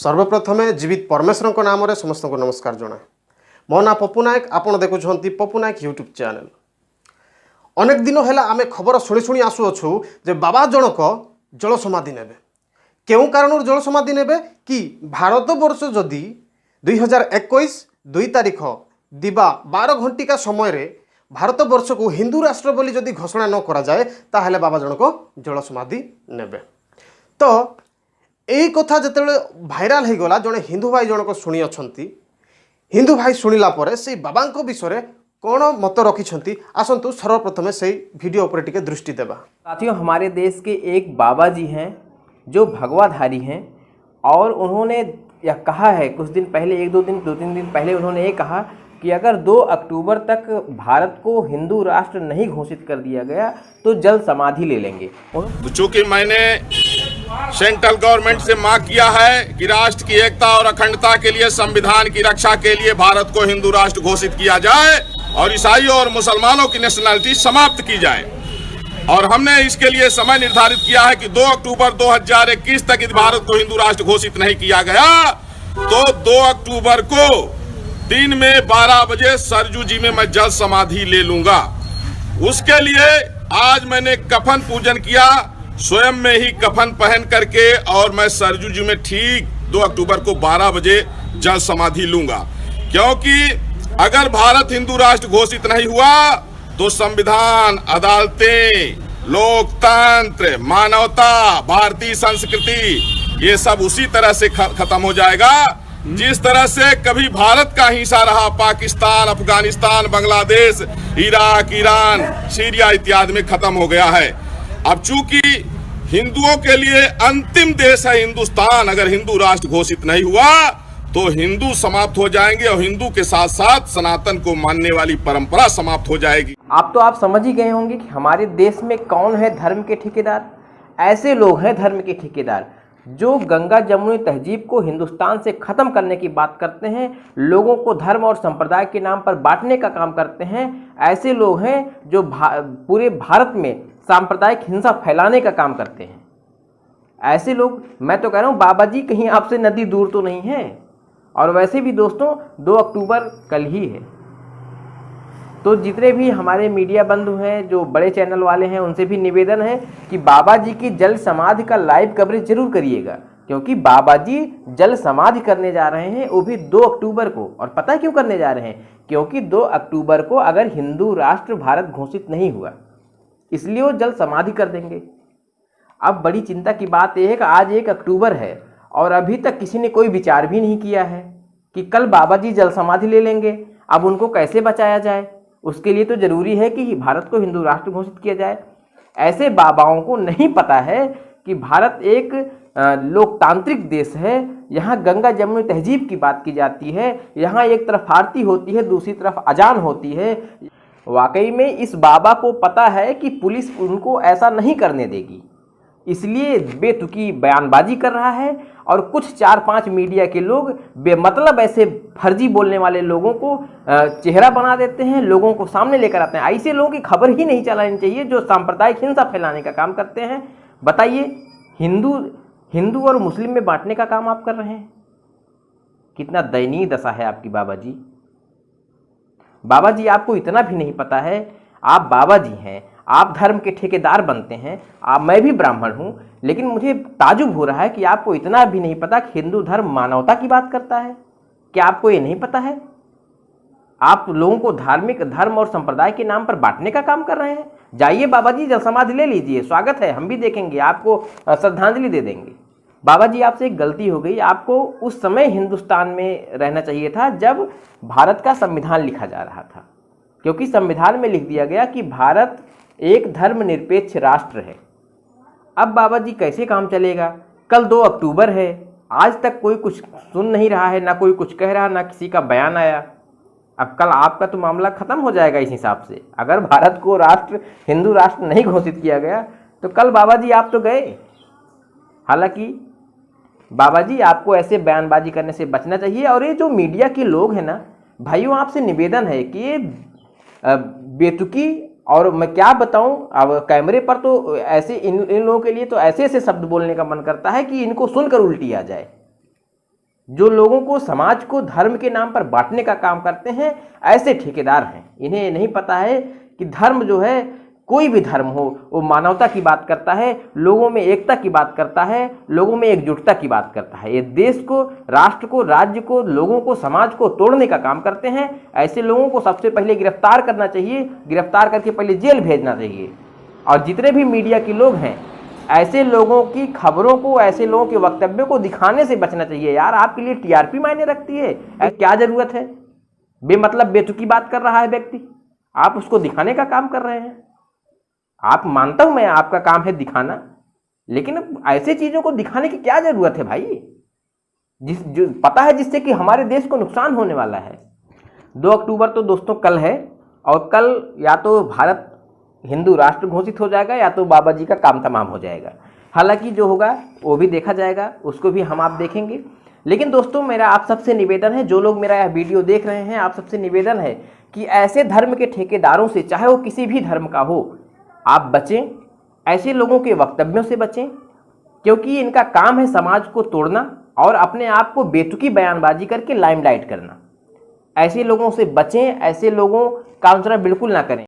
सर्वप्रथमे जीवित परमेश्वर को नाम रे समस्त को नमस्कार जनाए। मो ना पप्पू नायक, आपण देखुछंती पप्पू नायक यूट्यूब चैनल। अनेक दिन है आमे खबर शुणी शुणी आसुअछु जे बाबा जनक जल समाधि नेबे। केउ कारण जल समाधि नेबे कि भारत वर्ष जदि 2021 2 तारिख दिबा 12 घंटिका समय रे भारत वर्ष को हिंदू राष्ट्र बोली जदि घोषणा न करा जाए ताहले बाबा जनक जल समाधि नेबे। तो यही कथा जिते भाइराल हो गला, जड़े हिंदू भाई जनक शुणी अच्छा। हिंदू भाई शुणिला परे से बाबा विषय कौन मत रखिंट आसतु सर्वप्रथमे से वीडियो पर टिके दृष्टि देवा। साथियों, हमारे देश के एक बाबा जी हैं जो भगवाधारी हैं और उन्होंने यह कहा है कुछ दिन पहले, 2-3 दिन पहले उन्होंने ये कहा कि अगर 2 अक्टूबर तक भारत को हिंदू राष्ट्र नहीं घोषित कर दिया गया तो जल समाधि ले लेंगे। चूंकि मैंने सेंट्रल गवर्नमेंट से मांग किया है कि राष्ट्र की एकता और अखंडता के लिए, संविधान की रक्षा के लिए भारत को हिंदू राष्ट्र घोषित किया जाए और ईसाइयों और मुसलमानों की नेशनलिटी समाप्त की जाए, और हमने इसके लिए समय निर्धारित किया है कि 2 अक्टूबर 2021 तक यदि भारत को हिंदू राष्ट्र घोषित नहीं किया गया तो 2 अक्टूबर को दिन में 12 बजे सरजू जी में मैं जल समाधि ले लूंगा। उसके लिए आज मैंने कफन पूजन किया, स्वयं में ही कफन पहन करके, और मैं सरजू जी में ठीक 2 अक्टूबर को 12 बजे जल समाधि लूंगा। क्योंकि अगर भारत हिंदू राष्ट्र घोषित नहीं हुआ तो संविधान, अदालतें, लोकतंत्र, मानवता, भारतीय संस्कृति, ये सब उसी तरह से खत्म हो जाएगा जिस तरह से कभी भारत का हिस्सा रहा Pakistan, Afghanistan, Bangladesh, Iraq, Iran, Syria इत्यादि में खत्म हो गया है। अब चूंकि हिंदुओं के लिए अंतिम देश है हिंदुस्तान, अगर हिंदू राष्ट्र घोषित नहीं हुआ तो हिंदू समाप्त हो जाएंगे और हिंदू के साथ साथ सनातन को मानने वाली परंपरा समाप्त हो जाएगी। आप समझ ही गए होंगे कि हमारे देश में कौन है धर्म के ठेकेदार। ऐसे लोग हैं धर्म के ठेकेदार जो गंगा जमुनी तहजीब को हिंदुस्तान से ख़त्म करने की बात करते हैं, लोगों को धर्म और संप्रदाय के नाम पर बांटने का काम करते हैं। ऐसे लोग हैं जो पूरे भारत में सांप्रदायिक हिंसा फैलाने का काम करते हैं। ऐसे लोग, मैं तो कह रहा हूँ बाबा जी कहीं आपसे नदी दूर तो नहीं है। और वैसे भी दोस्तों 2 अक्टूबर कल ही है, तो जितने भी हमारे मीडिया बंधु हैं, जो बड़े चैनल वाले हैं, उनसे भी निवेदन है कि बाबा जी की जल समाधि का लाइव कवरेज जरूर करिएगा, क्योंकि बाबा जी जल समाधि करने जा रहे हैं, वो भी 2 अक्टूबर को। और पता है क्यों करने जा रहे हैं? क्योंकि 2 अक्टूबर को अगर हिंदू राष्ट्र भारत घोषित नहीं हुआ, इसलिए वो जल समाधि कर देंगे। अब बड़ी चिंता की बात यह है कि आज 1 अक्टूबर है और अभी तक किसी ने कोई विचार भी नहीं किया है कि कल बाबा जी जल समाधि ले लेंगे। अब उनको कैसे बचाया जाए? उसके लिए तो जरूरी है कि भारत को हिंदू राष्ट्र घोषित किया जाए। ऐसे बाबाओं को नहीं पता है कि भारत एक लोकतांत्रिक देश है। यहाँ गंगा जमुनी तहजीब की बात की जाती है, यहाँ एक तरफ आरती होती है, दूसरी तरफ अजान होती है। वाकई में इस बाबा को पता है कि पुलिस उनको ऐसा नहीं करने देगी, इसलिए बेतुकी बयानबाजी कर रहा है। और कुछ 4-5 मीडिया के लोग बेमतलब ऐसे फर्जी बोलने वाले लोगों को चेहरा बना देते हैं, लोगों को सामने लेकर आते हैं। ऐसे लोगों की खबर ही नहीं चलानी चाहिए जो सांप्रदायिक हिंसा फैलाने का काम करते हैं। बताइए, हिंदू और मुस्लिम में बांटने का काम आप कर रहे हैं। कितना दयनीय दशा है आपकी बाबा जी। बाबा जी, आपको इतना भी नहीं पता है, आप बाबा जी हैं, आप धर्म के ठेकेदार बनते हैं। मैं भी ब्राह्मण हूं, लेकिन मुझे ताजुब हो रहा है कि आपको इतना भी नहीं पता कि हिंदू धर्म मानवता की बात करता है। क्या आपको ये नहीं पता है? आप लोगों को धार्मिक धर्म और संप्रदाय के नाम पर बांटने का काम कर रहे हैं। जाइए बाबा जी, जल समाधि ले लीजिए, स्वागत है, हम भी देखेंगे, आपको श्रद्धांजलि दे देंगे। बाबा जी, आपसे एक गलती हो गई। आपको उस समय हिंदुस्तान में रहना चाहिए था जब भारत का संविधान लिखा जा रहा था, क्योंकि संविधान में लिख दिया गया कि भारत एक धर्मनिरपेक्ष राष्ट्र है। अब बाबा जी कैसे काम चलेगा? कल 2 अक्टूबर है, आज तक कोई कुछ सुन नहीं रहा है, ना कोई कुछ कह रहा, ना किसी का बयान आया। अब कल आपका तो मामला खत्म हो जाएगा। इस हिसाब से अगर भारत को हिंदू राष्ट्र नहीं घोषित किया गया तो कल बाबा जी आप तो गए। हालांकि बाबा जी, आपको ऐसे बयानबाजी करने से बचना चाहिए। और ये जो मीडिया के लोग हैं ना भाइयों, आपसे निवेदन है कि ये बेतुकी और मैं क्या बताऊं, अब कैमरे पर तो ऐसे इन लोगों के लिए तो ऐसे ऐसे शब्द बोलने का मन करता है कि इनको सुनकर उल्टी आ जाए। जो लोगों को, समाज को धर्म के नाम पर बांटने का काम करते हैं, ऐसे ठेकेदार हैं। इन्हें नहीं पता है कि धर्म जो है, कोई भी धर्म हो, वो मानवता की बात करता है, लोगों में एकता की बात करता है, लोगों में एकजुटता की बात करता है। ये देश को, राष्ट्र को, राज्य को, लोगों को, समाज को तोड़ने का काम करते हैं। ऐसे लोगों को सबसे पहले गिरफ्तार करना चाहिए, गिरफ्तार करके पहले जेल भेजना चाहिए। और जितने भी मीडिया के लोग हैं, ऐसे लोगों की खबरों को, ऐसे लोगों के वक्तव्यों को दिखाने से बचना चाहिए। यार, आपके लिए टीआरपी मायने रखती है? क्या जरूरत है? बेमतलब बेतुकी बात कर रहा है व्यक्ति, आप उसको दिखाने का काम कर रहे हैं। आप, मानता हूं मैं, आपका काम है दिखाना, लेकिन ऐसे चीजों को दिखाने की क्या जरूरत है भाई? जो पता है जिससे कि हमारे देश को नुकसान होने वाला है। 2 अक्टूबर तो दोस्तों कल है, और कल या तो भारत हिंदू राष्ट्र घोषित हो जाएगा, या तो बाबा जी का काम तमाम हो जाएगा। हालांकि जो होगा वो भी देखा जाएगा, उसको भी हम आप देखेंगे। लेकिन दोस्तों, मेरा आप सबसे निवेदन है, जो लोग मेरा यह वीडियो देख रहे हैं, आप सबसे निवेदन है कि ऐसे धर्म के ठेकेदारों से, चाहे वो किसी भी धर्म का हो, आप बचें। ऐसे लोगों के वक्तव्यों से बचें, क्योंकि इनका काम है समाज को तोड़ना और अपने आप को बेतुकी बयानबाजी करके लाइमलाइट करना। ऐसे लोगों से बचें, ऐसे लोगों का अनुसरण बिल्कुल ना करें।